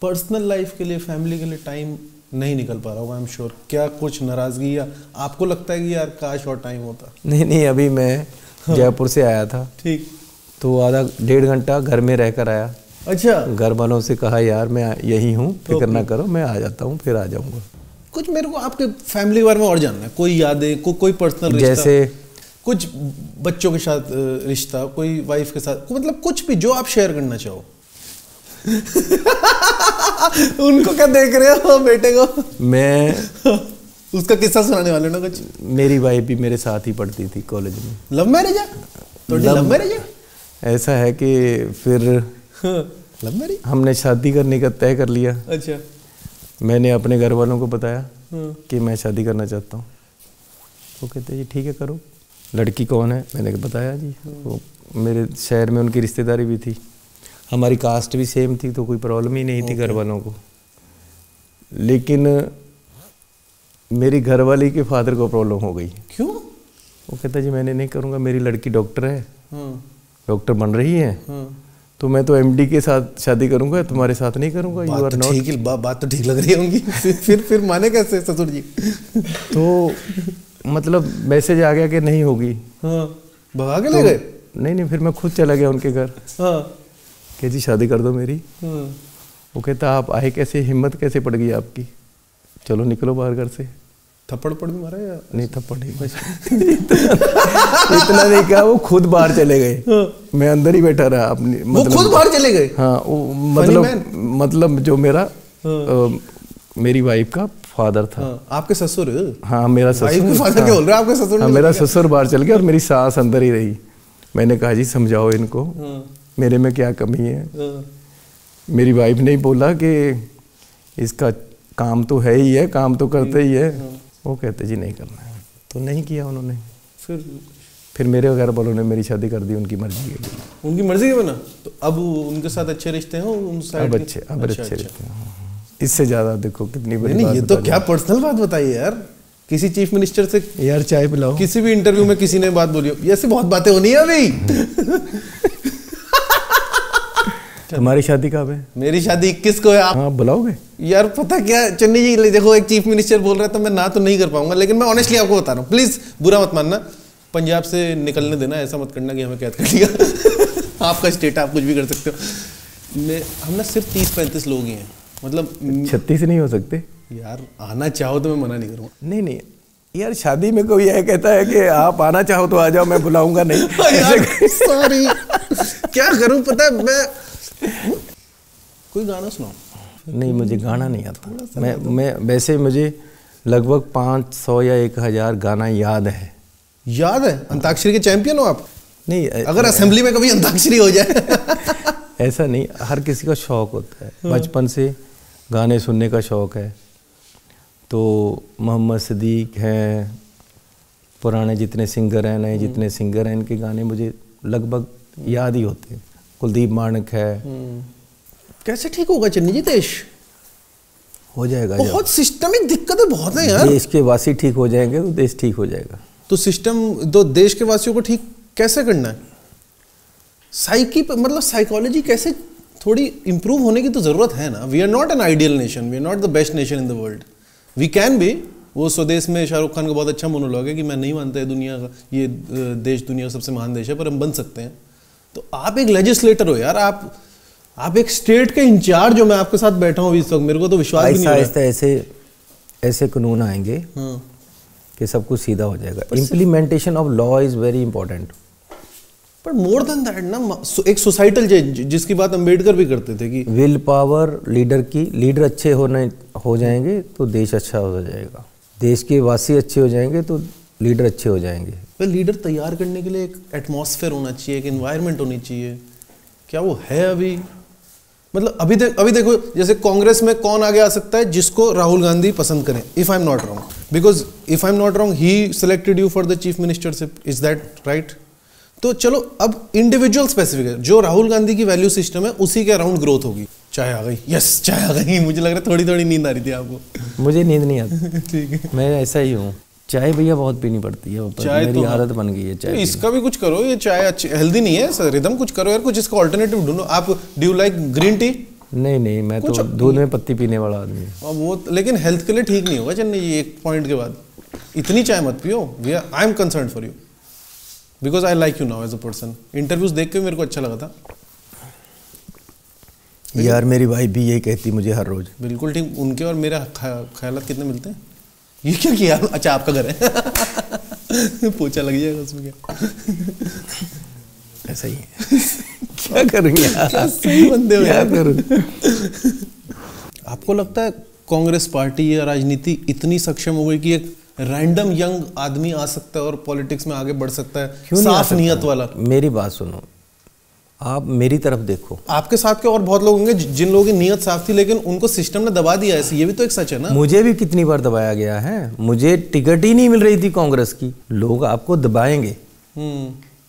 S2: पर्सनल लाइफ के लिए, फैमिली के लिए टाइम नहीं निकल पा रहा होगा, आई एम श्योर। क्या कुछ नाराजगी या आपको लगता है कि यार काश और टाइम होता?
S1: नहीं, अभी मैं जयपुर से आया था,
S2: ठीक,
S1: तो आधा 1.5 घंटा घर में रहकर आया।
S2: अच्छा,
S1: घर वालों से कहा यार मैं यही हूँ, फिक्र ना करो, मैं आ जाता हूँ, फिर आ जाऊँगा।
S2: कुछ मेरे को आपके फैमिली के बारे में और जानना है, कोई यादें, कोई पर्सनल रिश्ता, जैसे कुछ बच्चों के साथ रिश्ता, कोई वाइफ के साथ, मतलब कुछ भी जो आप शेयर करना चाहो। उनको क्या देख रहे हो बेटे को? मैं उसका किस्सा सुनाने वाले ना कुछ।
S1: मेरी वाइफ भी मेरे साथ ही पढ़ती थी कॉलेज में।
S2: लव मैरिज है? तो लव मैरिज है?
S1: ऐसा है कि फिर
S2: लव मैरिज
S1: हमने शादी करने का तय कर लिया।
S2: अच्छा,
S1: मैंने अपने घर वालों को बताया कि मैं शादी करना चाहता हूँ। वो कहते जी ठीक है करो। लड़की कौन है? मैंने बताया जी, वो मेरे शहर में उनकी रिश्तेदारी भी थी, हमारी कास्ट भी सेम थी, तो कोई प्रॉब्लम ही नहीं थी घर वालों को। लेकिन मेरी घरवाली के फादर को प्रॉब्लम हो गई।
S2: क्यों?
S1: वो कहता जी मैंने नहीं करूँगा, मेरी लड़की डॉक्टर है, डॉक्टर बन रही है, तो मैं तो एमडी के साथ शादी करूंगा, तुम्हारे साथ नहीं करूंगा। You are not.
S2: ठीक, बात तो ठीक लग रही होंगी। फिर माने कैसे ससुर जी?
S1: तो मतलब मैसेज आ गया कि नहीं होगी।
S2: भगा के ले गए?
S1: नहीं, फिर मैं खुद चला गया उनके घर। कि जी शादी कर दो मेरी। वो कहता आप आए कैसे, हिम्मत कैसे पड़ गई आपकी, चलो निकलो बाहर घर से।
S2: थप्पड़ पड़ भी मारा या
S1: नहीं? थप्पड़ नहीं। इतना नहीं कहा, वो खुद बाहर चले गए। मैं अंदर ही बैठा रहा अपनी,
S2: मतलब वो खुद बाहर चले गए?
S1: हाँ, वो मतलब जो मेरा मेरी वाइफ का फादर था।
S2: आपके ससुर?
S1: हाँ, मेरा ससुर।
S2: फादर क्या बोल रहे हैं? आपके ससुर?
S1: हाँ, मेरा ससुर बाहर चल गया और मेरी सास अंदर ही रही। मैंने कहा जी समझाओ इनको, मेरे में क्या कमी है। मेरी वाइफ ने बोला कि इसका काम तो है ही है, काम तो करते ही है। वो कहते जी नहीं करना है, तो नहीं किया उन्होंने। फिर मेरे घर वालों ने मेरी शादी कर दी उनकी मर्जी के लिए।
S2: उनकी मर्जी के बिना? तो अब उनके साथ अच्छे रिश्ते हैं उन साइड?
S1: अब अच्छे रिश्ते हैं। इससे ज्यादा देखो कितनी बड़ी
S2: बात। ये तो क्या पर्सनल बात बताइए यार, किसी चीफ मिनिस्टर से
S1: यार चाय पिलाओ।
S2: किसी भी इंटरव्यू में किसी ने बात बोली हो, ऐसी बहुत बातें होनी है अभी।
S1: हमारी शादी कब है?
S2: मेरी शादी 21 को है। आप
S1: बुलाओगे?
S2: यार पता क्या चन्नी जी, देखो एक चीफ मिनिस्टर बोल रहा है तो मैं ना तो नहीं कर पाऊंगा, लेकिन मैं ऑनेस्टली आपको बता रहा हूँ, प्लीज बुरा मत मानना, पंजाब से निकलने देना, ऐसा मत करना कि हमें कैद कर लिया। आपका स्टेट, आप कुछ भी कर सकते हो। हम ना सिर्फ 30-35 लोग ही हैं, मतलब
S1: 36 नहीं हो सकते
S2: यार? आना चाहो तो मैं मना नहीं करूँगा।
S1: नहीं यार, शादी में कोई यह कहता है कि आप आना चाहो तो आ जाओ, मैं बुलाऊंगा नहीं।
S2: सॉरी, क्या करूँ पता है मैं। कोई गाना सुनाओ।
S1: नहीं, मुझे गाना नहीं आता। मैं वैसे मुझे लगभग 500 या 1000 गाना याद है।
S2: याद है? अंताक्षरी के चैंपियन हो आप?
S1: नहीं,
S2: अगर असेंबली में कभी अंताक्षरी हो जाए।
S1: ऐसा नहीं, हर किसी का शौक होता है, बचपन से गाने सुनने का शौक है, तो मोहम्मद सिद्दीक हैं, पुराने जितने सिंगर हैं, नए जितने सिंगर हैं, इनके गाने मुझे लगभग याद ही होते हैं। कुलदीप मानक है।
S2: कैसे ठीक होगा चन्नी जी देश?
S1: हो जाएगा।
S2: बहुत सिस्टमिक दिक्कतें बहुत है यार।
S1: देश के वासी ठीक हो जाएंगे तो देश ठीक हो जाएगा।
S2: तो सिस्टम तो देश के वासियों को ठीक कैसे करना है? साइकी मतलब साइकोलॉजी कैसे थोड़ी इंप्रूव होने की तो जरूरत है ना। We are not an ideal nation, we are not the best nation in the world. We can be. वो स्वदेश में शाहरुख खान का बहुत अच्छा मोनोलॉग है कि मैं नहीं मानता है दुनिया का ये देश दुनिया का सबसे महान देश है, पर हम बन सकते हैं। तो आप एक लेजिस्लेटर हो यार, आप एक स्टेट के इंचार्ज हो। मैं आपके साथ बैठा हूँ इस वक्त, मेरे को तो विश्वास भी नहीं हो रहा।
S1: ऐसे कानून आएंगे कि सब कुछ सीधा हो जाएगा। Implementation of law is very important.
S2: पर मोर देन दैट ना, एक सोसाइटल चेंज जिसकी बात अंबेडकर भी करते थे कि
S1: विल पावर लीडर अच्छे हो जाएंगे तो देश अच्छा हो जाएगा। देश के वासी अच्छे हो जाएंगे तो लीडर अच्छे हो जाएंगे।
S2: पर लीडर तैयार करने के लिए एक एटमॉस्फेयर होना चाहिए, एक एनवायरनमेंट होनी चाहिए। क्या वो है अभी? मतलब अभी देखो, जैसे कांग्रेस में कौन आगे आ सकता है जिसको राहुल गांधी पसंद करें, if I am not wrong, because if I am not wrong he selected you for the chief ministership, is that right? तो चलो अब इंडिविजुअल स्पेसिफिक है, जो राहुल गांधी की वैल्यू सिस्टम है उसी के अराउंड ग्रोथ होगी। चाय आ गई, यस चाय आ गई। मुझे लग रहा है थोड़ी थोड़ी नींद आ रही थी आपको।
S1: मुझे नींद नहीं आती।
S2: ठीक है,
S1: मैं ऐसा ही हूँ। चाय भैया बहुत पीनी पड़ती है,
S2: चाय
S1: मेरी
S2: तो
S1: आदत बन गई है चाय।
S2: इसका भी कुछ करो, ये चाय अच्छी हेल्दी नहीं है सर, रिदम कुछ करो यार, कुछ इसका ऑल्टरनेटिव ढूंढो। आप do you like green tea?
S1: नहीं, मैं तो दूध में पत्ती पीने वाला आदमी हूँ।
S2: वो लेकिन हेल्थ के लिए ठीक नहीं होगा चन्नी जी। एक पॉइंट के बाद इतनी चाय मत पियो। I am concern for you because I like you now as a person. Interviews देख के मेरे को अच्छा लगा था
S1: यार। मेरी वाइफ भी यही कहती मुझे हर रोज।
S2: बिल्कुल ठीक। उनके और मेरा ख्यालात कितने मिलते हैं। ये क्या किया? अच्छा आपका घर है। पोछा लग जाएगा उसमें क्या?
S1: ऐसा ही है। क्या करेंगे
S2: क्या सही बंदे हो यार।
S1: करूं?
S2: आपको लगता है कांग्रेस पार्टी या राजनीति इतनी सक्षम हो गई कि एक रैंडम यंग आदमी आ सकता है और पॉलिटिक्स में आगे बढ़ सकता है, साफ नियत वाला?
S1: मेरी बात सुनो, आप मेरी तरफ देखो।
S2: आपके साथ के और बहुत लोग होंगे जिन लोगों की नियत साफ थी लेकिन उनको सिस्टम ने दबा दिया ऐसे, ये भी तो एक सच है ना।
S1: मुझे भी कितनी बार दबाया गया है। मुझे टिकट ही नहीं मिल रही थी कांग्रेस की। लोग आपको दबाएंगे,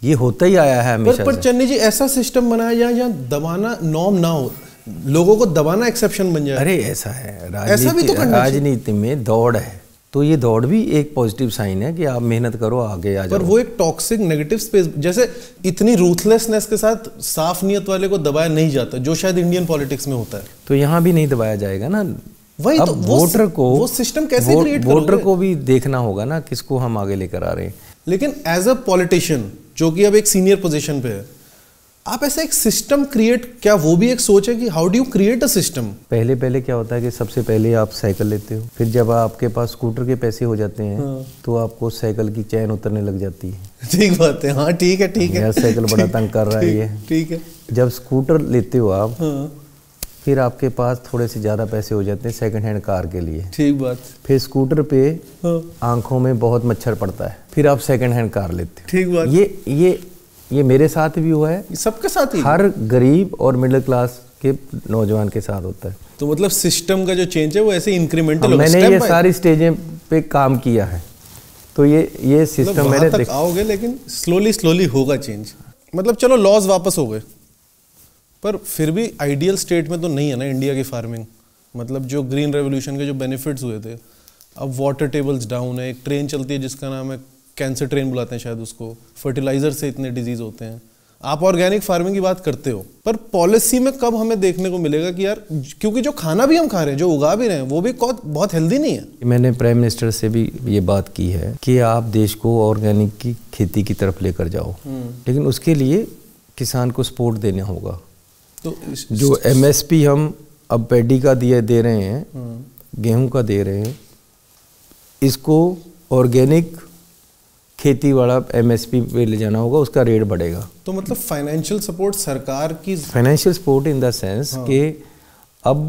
S1: ये होता ही आया है हमेशा।
S2: पर चन्नी जी ऐसा सिस्टम बनाया जाए जहाँ दबाना नॉर्म ना हो, लोगों को दबाना एक्सेप्शन बन जाए।
S1: अरे ऐसा है,
S2: ऐसा भी तो
S1: राजनीति में दौड़ है, तो ये दौड़ भी एक पॉजिटिव साइन है कि आप मेहनत करो, आगे आ जाओ।
S2: पर वो एक टॉक्सिक नेगेटिव स्पेस, जैसे इतनी रूथलेसनेस के साथ साफ नियत वाले को दबाया नहीं जाता, जो शायद इंडियन पॉलिटिक्स में होता है।
S1: तो यहाँ भी नहीं दबाया जाएगा ना।
S2: वही
S1: अब
S2: तो
S1: वोटर को
S2: वो सिस्टम कैसे क्रिएट करोगे?
S1: वोटर को भी देखना होगा ना किसको हम आगे लेकर आ रहे हैं।
S2: लेकिन एज अ पॉलिटिशियन जो कि अब एक सीनियर पोजीशन पे है, आप ऐसा एक सिस्टम क्रिएट, क्या वो भी एक सोच है कि how do you create a system?
S1: पहले क्या होता है कि सबसे पहले आप साइकिल लेते हो, फिर जब आपके पास स्कूटर के पैसे हो जाते हैं तो आपको साइकिल की चैन उतरने लग जाती है।
S2: ठीक बात है, हाँ ठीक है
S1: यार साइकिल बड़ा तंग कर रहा है ये।
S2: ठीक है।
S1: जब स्कूटर लेते हो आप, फिर आपके पास थोड़े से ज़्यादा पैसे हो जाते हैं सेकंड हैंड कार के लिए।
S2: ठीक बात।
S1: फिर स्कूटर पे आंखों में बहुत मच्छर पड़ता है, फिर आप सेकंड हैंड कार लेते हो।
S2: ठीक बात।
S1: ये मेरे साथ भी हुआ है,
S2: सबके साथ ही,
S1: हर गरीब और मिडिल क्लास के नौजवान के साथ होता है।
S2: तो मतलब सिस्टम का जो चेंज है वो ऐसे इंक्रीमेंटल।
S1: मैंने ये सारी स्टेजें पे काम किया है, तो ये सिस्टम मैंने
S2: तक आओगे, लेकिन स्लोली होगा चेंज। मतलब चलो लॉज वापस हो गए, पर फिर भी आइडियल स्टेट में तो नहीं है ना इंडिया की फार्मिंग। मतलब जो ग्रीन रेवोल्यूशन के जो बेनिफिट्स हुए थे, अब वाटर टेबल्स डाउन है, एक ट्रेन चलती है जिसका नाम है कैंसर ट्रेन बुलाते हैं शायद उसको, फर्टिलाइजर से इतने डिजीज होते हैं। आप ऑर्गेनिक फार्मिंग की बात करते हो, पर पॉलिसी में कब हमें देखने को मिलेगा कि यार, क्योंकि जो खाना भी हम खा रहे हैं, जो उगा भी रहे हैं, वो भी बहुत हेल्दी नहीं है।
S1: मैंने प्राइम मिनिस्टर से भी ये बात की है कि आप देश को ऑर्गेनिक की खेती की तरफ लेकर जाओ, लेकिन उसके लिए किसान को सपोर्ट देना होगा। तो जो MSP हम अब पैडी का दे रहे हैं, गेहूं का दे रहे हैं, इसको ऑर्गेनिक खेती वाला MSP पे ले जाना होगा, उसका रेट बढ़ेगा।
S2: तो मतलब फाइनेंशियल सपोर्ट सरकार की,
S1: financial support in the sense कि अब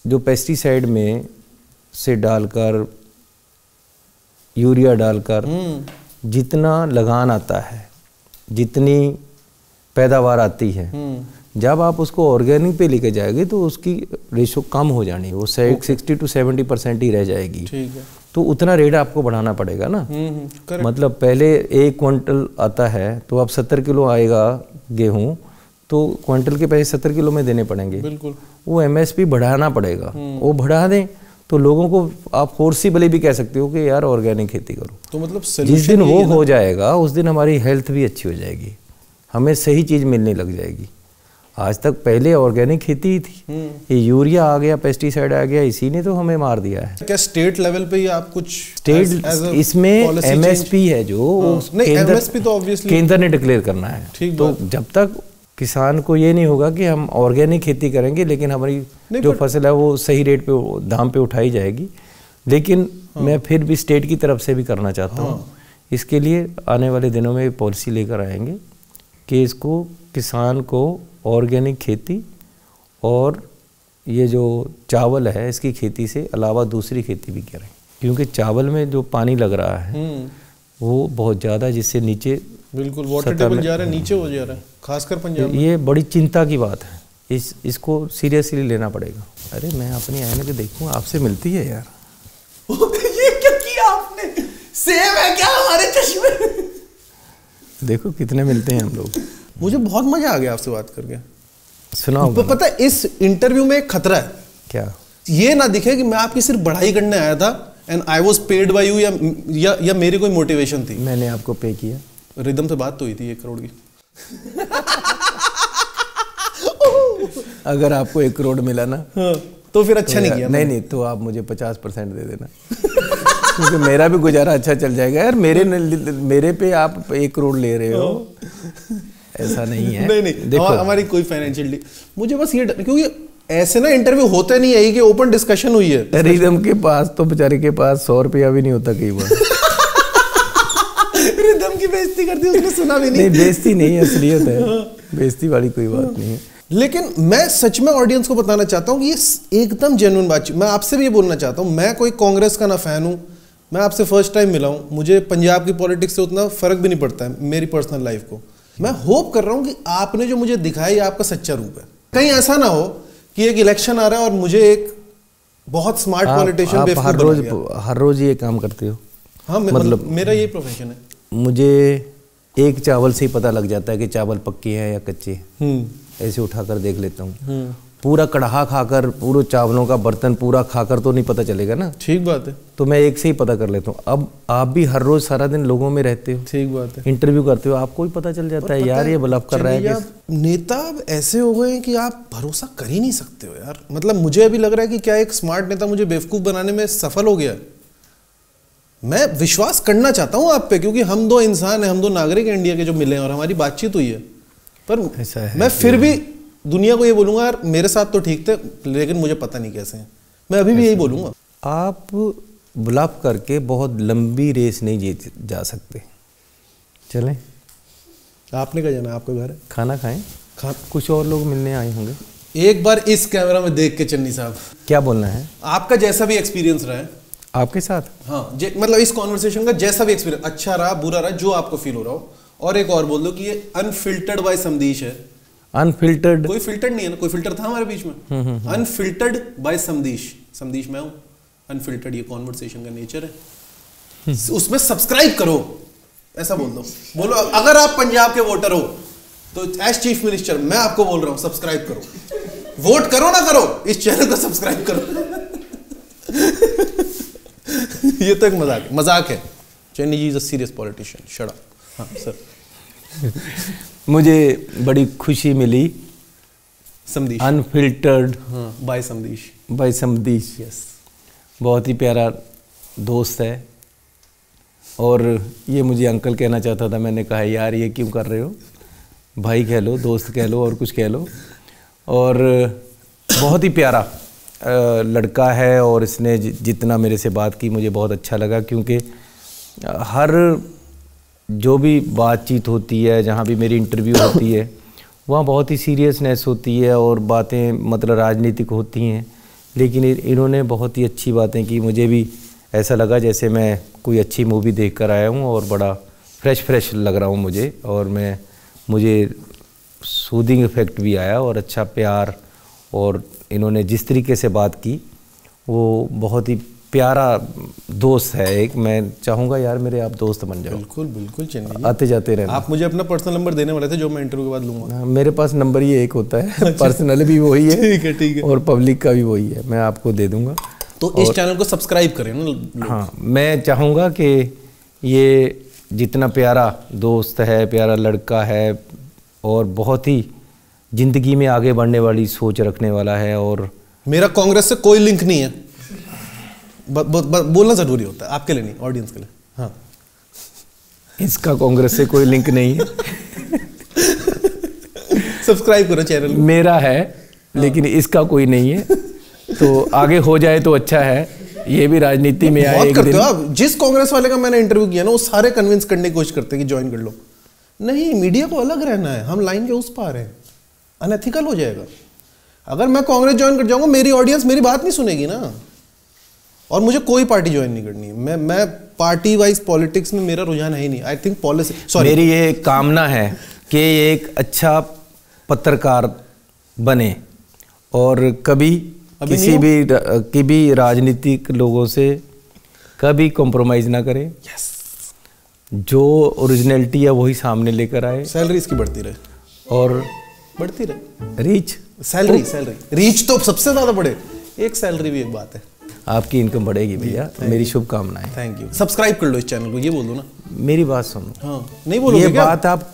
S1: जो पेस्टिसाइड में से डालकर, यूरिया डालकर जितना लगान आता है, जितनी पैदावार आती है, जब आप उसको ऑर्गेनिक पे लेके जाएंगे तो उसकी रेशो कम हो जानी, वो 60 to 70% ही रह जाएगी।
S2: ठीक है।
S1: तो उतना रेट आपको बढ़ाना पड़ेगा ना। मतलब पहले 1 क्विंटल आता है तो अब 70 किलो आएगा गेहूँ, तो क्विंटल के पैसे 70 किलो में देने पड़ेंगे।
S2: बिल्कुल।
S1: वो MSP बढ़ाना पड़ेगा, वो बढ़ा दें तो लोगों को आप फोर्सिबली भी कह सकते हो कि यार ऑर्गेनिक खेती करो।
S2: तो मतलब
S1: जिस दिन वो हो जाएगा उस दिन हमारी हेल्थ भी अच्छी हो जाएगी, हमें सही चीज़ मिलने लग जाएगी। आज तक पहले ऑर्गेनिक खेती ही थी, ये यूरिया आ गया, पेस्टिसाइड आ गया, इसी ने तो हमें मार दिया है।
S2: क्या स्टेट लेवल पे ही आप कुछ
S1: स्टेट इसमें MSP है जो
S2: MSP तो ऑब्वियसली
S1: केंद्र ने डिक्लेयर करना है। तो जब तक किसान को ये नहीं होगा कि हम ऑर्गेनिक खेती करेंगे लेकिन हमारी जो फसल है वो सही रेट पे दाम पे उठाई जाएगी, लेकिन मैं फिर भी स्टेट की तरफ से भी करना चाहता हूँ। इसके लिए आने वाले दिनों में पॉलिसी लेकर आएंगे कि इसको किसान को ऑर्गेनिक खेती और ये जो चावल है इसकी खेती से अलावा दूसरी खेती भी करें, क्योंकि चावल में जो पानी लग रहा है वो बहुत ज़्यादा, जिससे नीचे
S2: बिल्कुल वाटर टेबल जा रहा है, नीचे हो जा रहा है, खासकर पंजाब में।
S1: ये बड़ी चिंता की बात है, इसको सीरियसली लेना पड़ेगा। अरे मैं अपनी ऐनक देखूं, आपसे मिलती है यार।
S2: ये क्या किया आपने? सेम है क्या हमारे चश्मे?
S1: देखो कितने मिलते हैं हम लोग।
S2: मुझे बहुत मजा आ गया आपसे बात करके।
S1: सुनाओ।
S2: पता है इस इंटरव्यू में एक खतरा है।
S1: क्या? ये
S2: ना दिखे कि मैं आपकी सिर्फ बढ़ाई करने आया था and I was paid by you, या मेरी कोई मोटिवेशन थी।
S1: मैंने आपको पे किया।
S2: रिदम से बात तो हुई थी 1 करोड़ की।
S1: अगर आपको 1 करोड़ मिला ना
S2: तो फिर अच्छा नहीं किया।
S1: नहीं तो आप मुझे 50% दे देना क्योंकि मेरा भी गुजारा अच्छा चल जाएगा यार। मेरे पे आप 1 करोड़ ले रहे हो, ऐसा नहीं है।
S2: नहीं देखो हमारी कोई फाइनेंशियल, मुझे बस ये क्योंकि ऐसे ना इंटरव्यू होते नहीं है कि ओपन डिस्कशन हुई है।
S1: रिदम के पास तो बेचारे के पास 100 रुपया भी नहीं होता कई बार।
S2: रिदम की बेइज्जती करती, उसने सुना भी नहीं।
S1: बेइज्जती नहीं, असलियत है, बेइज्जती वाली कोई बात नहीं है।
S2: लेकिन मैं सच में ऑडियंस को बताना चाहता हूँ कि ये एकदम जेन्युइन बात। मैं आपसे भी ये बोलना चाहता हूँ, मैं कोई कांग्रेस का ना फैन हूँ, मैं आपसे फर्स्ट टाइम मिला हूँ, मुझे पंजाब की पॉलिटिक्स से उतना फर्क भी नहीं पड़ता है मेरी पर्सनल लाइफ को। मैं होप कर रहा हूँ कि आपने जो मुझे दिखाया ये आपका सच्चा रूप है। कहीं ऐसा ना हो कि एक इलेक्शन आ रहा है और मुझे एक बहुत स्मार्ट पॉलिटिशियन
S1: हर रोज ये काम करते हो।
S2: हाँ मतलब मेरा यही प्रोफेशन है।
S1: मुझे एक चावल से ही पता लग जाता है कि चावल पक्के हैं या कच्चे। ऐसे उठाकर देख लेता हूँ। पूरा कढ़ा खाकर, पूरे चावलों का बर्तन पूरा खाकर तो नहीं पता चलेगा ना।
S2: ठीक बात है।
S1: तो मैं एक से ही पता कर लेता हूँ। अब आप भी हर रोज सारा दिन लोगों में रहते हो।
S2: ठीक बात है।
S1: इंटरव्यू करते हो, आपको भी पता चल जाता है यार ये ब्लफ कर रहा है।
S2: नेता ऐसे हो गए हैं कि आप भरोसा कर ही नहीं सकते हो यार। मतलब मुझे अभी लग रहा है कि क्या एक स्मार्ट नेता मुझे बेवकूफ बनाने में सफल हो गया। मैं विश्वास करना चाहता हूँ आप पे, क्योंकि हम 2 इंसान हैं, हम 2 नागरिक हैं इंडिया के जो मिले हैं और हमारी बातचीत हुई है। पर मैं फिर भी दुनिया को ये बोलूंगा यार मेरे साथ तो ठीक थे, लेकिन मुझे पता नहीं कैसे हैं। मैं अभी भी यही बोलूंगा।
S1: आप ब्लफ करके बहुत लंबी रेस नहीं जीत जा सकते। चलें,
S2: आपने कहा जाना, आपका घर है,
S1: खाना खाएं। कुछ और लोग मिलने आए होंगे।
S2: एक बार इस कैमरा में देख के चन्नी साहब
S1: क्या बोलना है?
S2: आपका जैसा भी एक्सपीरियंस रहा है
S1: आपके साथ,
S2: हाँ मतलब इस कॉन्वर्सेशन का जैसा भी एक्सपीरियंस, अच्छा रहा बुरा रहा, जो आपको फील हो रहा हो। और एक और बोल दो कि ये अनफिल्टर्ड बाय समदीश है।
S1: अनफिल्टर्ड,
S2: कोई फिल्टर नहीं है ना, कोई फिल्टर था हमारे बीच में। अनफिल्टर्ड बाय समदीश मैं हूं। अनफिल्टर्ड ये कॉन्वर्सेशन का नेचर है। उसमें सब्सक्राइब करो, ऐसा बोल दो। बोलो अगर आप पंजाब के वोटर हो तो एज चीफ मिनिस्टर मैं आपको बोल रहा हूं सब्सक्राइब करो। वोट करो ना करो, इस चैनल को सब्सक्राइब करो। ये तो एक मजाक है। Channi ji is a serious politician. Shut up. हाँ सर।
S1: मुझे बड़ी खुशी मिली।
S2: Samdish
S1: unfiltered
S2: by Samdish.
S1: Yes, बहुत ही प्यारा दोस्त है। और ये मुझे अंकल कहना चाहता था, मैंने कहा यार ये क्यों कर रहे हो, भाई कह लो, दोस्त कह लो, और कुछ कह लो। और बहुत ही प्यारा लड़का है और इसने जितना मेरे से बात की मुझे बहुत अच्छा लगा, क्योंकि हर जो भी बातचीत होती है, जहाँ भी मेरी इंटरव्यू होती है, वहाँ बहुत ही सीरियसनेस होती है और बातें मतलब राजनीतिक होती हैं, लेकिन इन्होंने बहुत ही अच्छी बातें की। मुझे भी ऐसा लगा जैसे मैं कोई अच्छी मूवी देख कर आया हूँ और बड़ा फ्रेश लग रहा हूँ मुझे। और मुझे सूदिंग इफेक्ट भी आया और अच्छा प्यार, और इन्होंने जिस तरीके से बात की वो बहुत ही प्यारा दोस्त है एक। मैं चाहूँगा यार मेरे आप दोस्त बन जाओ।
S2: बिल्कुल बिल्कुल चलिए,
S1: आते जाते रहना।
S2: आप मुझे अपना पर्सनल नंबर देने वाले थे जो मैं इंटरव्यू के बाद लूँगा।
S1: मेरे पास नंबर ही एक होता है, पर्सनल भी वही है,
S2: ठीक है
S1: और पब्लिक का भी वही है, मैं आपको दे दूंगा।
S2: तो इस चैनल को सब्सक्राइब करें ना लोग।
S1: हाँ, मैं चाहूँगा कि ये जितना प्यारा दोस्त है, प्यारा लड़का है, और बहुत ही ज़िंदगी में आगे बढ़ने वाली सोच रखने वाला है। और
S2: मेरा कांग्रेस से कोई लिंक नहीं है, बोलना ज़रूरी होता है आपके लिए नहीं, ऑडियंस के लिए। हाँ,
S1: इसका कांग्रेस से कोई लिंक नहीं है।
S2: सब्सक्राइब करो चैनल।
S1: मेरा है, लेकिन इसका कोई नहीं है, तो आगे हो जाए तो अच्छा है। ये भी राजनीति में आए एक दिन।
S2: आप जिस कांग्रेस वाले का मैंने इंटरव्यू किया ना, वो सारे कन्विंस करने की कोशिश करते हैं कि ज्वाइन कर लो। नहीं, मीडिया को अलग रहना है, हम लाइन के उस पार हैं, अनएथिकल हो जाएगा। अगर मैं कांग्रेस ज्वाइन कर जाऊंगा, मेरी ऑडियंस मेरी बात नहीं सुनेगी ना। और मुझे कोई पार्टी ज्वाइन नहीं करनी है। मैं पार्टी वाइज पॉलिटिक्स में मेरा रुझान है ही नहीं। आई थिंक पॉलिसी, सॉरी,
S1: मेरी ये कामना है कि एक अच्छा पत्रकार बने और कभी किसी भी राजनीतिक लोगों से कभी कॉम्प्रोमाइज़ ना करें।
S2: यस,
S1: जो ओरिजिनलिटी है वही सामने लेकर आए।
S2: सैलरी इसकी बढ़ती रहे,
S1: और
S2: बढ़ती रहे
S1: रीच,
S2: सैलरी रीच तो सबसे ज़्यादा बढ़े। एक सैलरी भी एक बात है।
S1: आपकी इनकम बढ़ेगी भैया, मेरी शुभकामनाएं।
S2: Thank you. सब्सक्राइब कर लो इस चैनल को, ये बोल दो ना।
S1: मेरी बात सुनो।
S2: हाँ, नहीं बोलोगे
S1: ये
S2: क्या?
S1: बात आप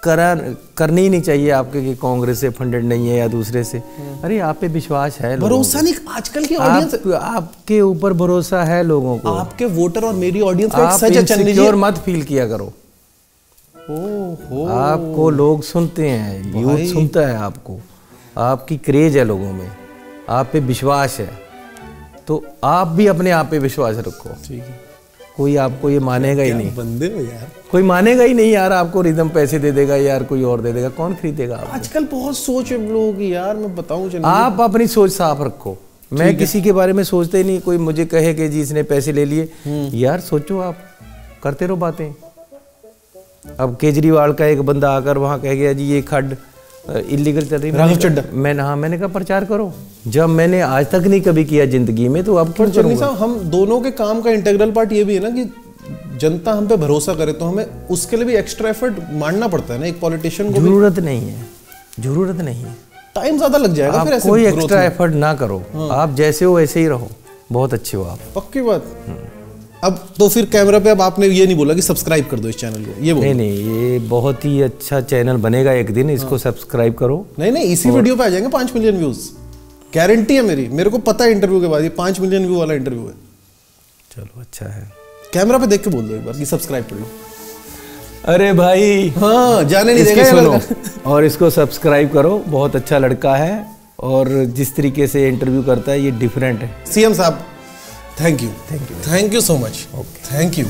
S1: करनी ही नहीं चाहिए आपके कि कांग्रेस से फंडेड नहीं है या दूसरे से। अरे आप पे विश्वास है,
S2: भरोसा नहीं, आजकल की ऑडियंस
S1: आपके ऊपर भरोसा है लोगों को।
S2: आपके वोटर और मेरी ऑडियंस का
S1: आप इनसिक्योर मत फील किया करो। आपको लोग सुनते हैं, यूथ सुनता है आपको, आपकी क्रेज है लोगों में, आप पे विश्वास है, तो आप भी अपने आप पे विश्वास रखो।
S2: ठीक है।
S1: कोई आपको ये मानेगा ही नहीं,
S2: बंदे हो यार,
S1: कोई मानेगा ही नहीं यार। आपको रिदम पैसे दे देगा यार, कोई और दे देगा, कौन खरीदेगा आपको?
S2: आजकल बहुत सोच है लोगों की यार, मैं बताऊं चलिए।
S1: आप अपनी सोच साफ रखो। मैं किसी के बारे में सोचते ही नहीं। कोई मुझे कहे कि जी इसने पैसे ले लिए, यार सोचो, आप करते रहो बातें। अब केजरीवाल का एक बंदा आकर वहाँ कह गया जी ये खड्ड इलीगल चल रही है, मैंने कहा प्रचार करो। जब मैंने आज तक नहीं कभी किया जिंदगी में, तो अब क्यों करूंगा?
S2: हम दोनों के काम का इंटीग्रल पार्ट ये भी है ना कि जनता हम पे भरोसा करे, तो हमें उसके लिए भी एक्स्ट्रा एफर्ट मारना पड़ता है ना। एक पॉलिटिशियन को
S1: जरूरत नहीं है, जरूरत नहीं है,
S2: टाइम ज्यादा लग जाएगा। फिर ऐसे
S1: कोई एक्स्ट्रा एफर्ट ना करो। आप जैसे हो वैसे ही रहो, बहुत अच्छे हो आप।
S2: पक्की बात। अब तो फिर कैमरा पे अब आपने ये नहीं बोला कि सब्सक्राइब कर दो इस चैनल को, ये बोलो।
S1: नहीं, ये बहुत ही अच्छा चैनल बनेगा एक दिन, इसको सब्सक्राइब करो।
S2: नहीं, इसी वीडियो पे आ जाएंगे 5 मिलियन व्यूज, गारंटी है मेरी। मेरे को पता है इंटरव्यू के बाद ये 5 मिलियन व्यू वाला इंटरव्यू है।
S1: चलो अच्छा है।
S2: कैमरा पे देख के बोल दो एक बार कि सब्सक्राइब कर लो।
S1: अरे भाई,
S2: हाँ, जाने नहीं देगा
S1: सुनो, और इसको सब्सक्राइब करो। बहुत अच्छा लड़का है, और जिस तरीके से इंटरव्यू करता है ये डिफरेंट है।
S2: सीएम साहब, thank you so much. Thank you.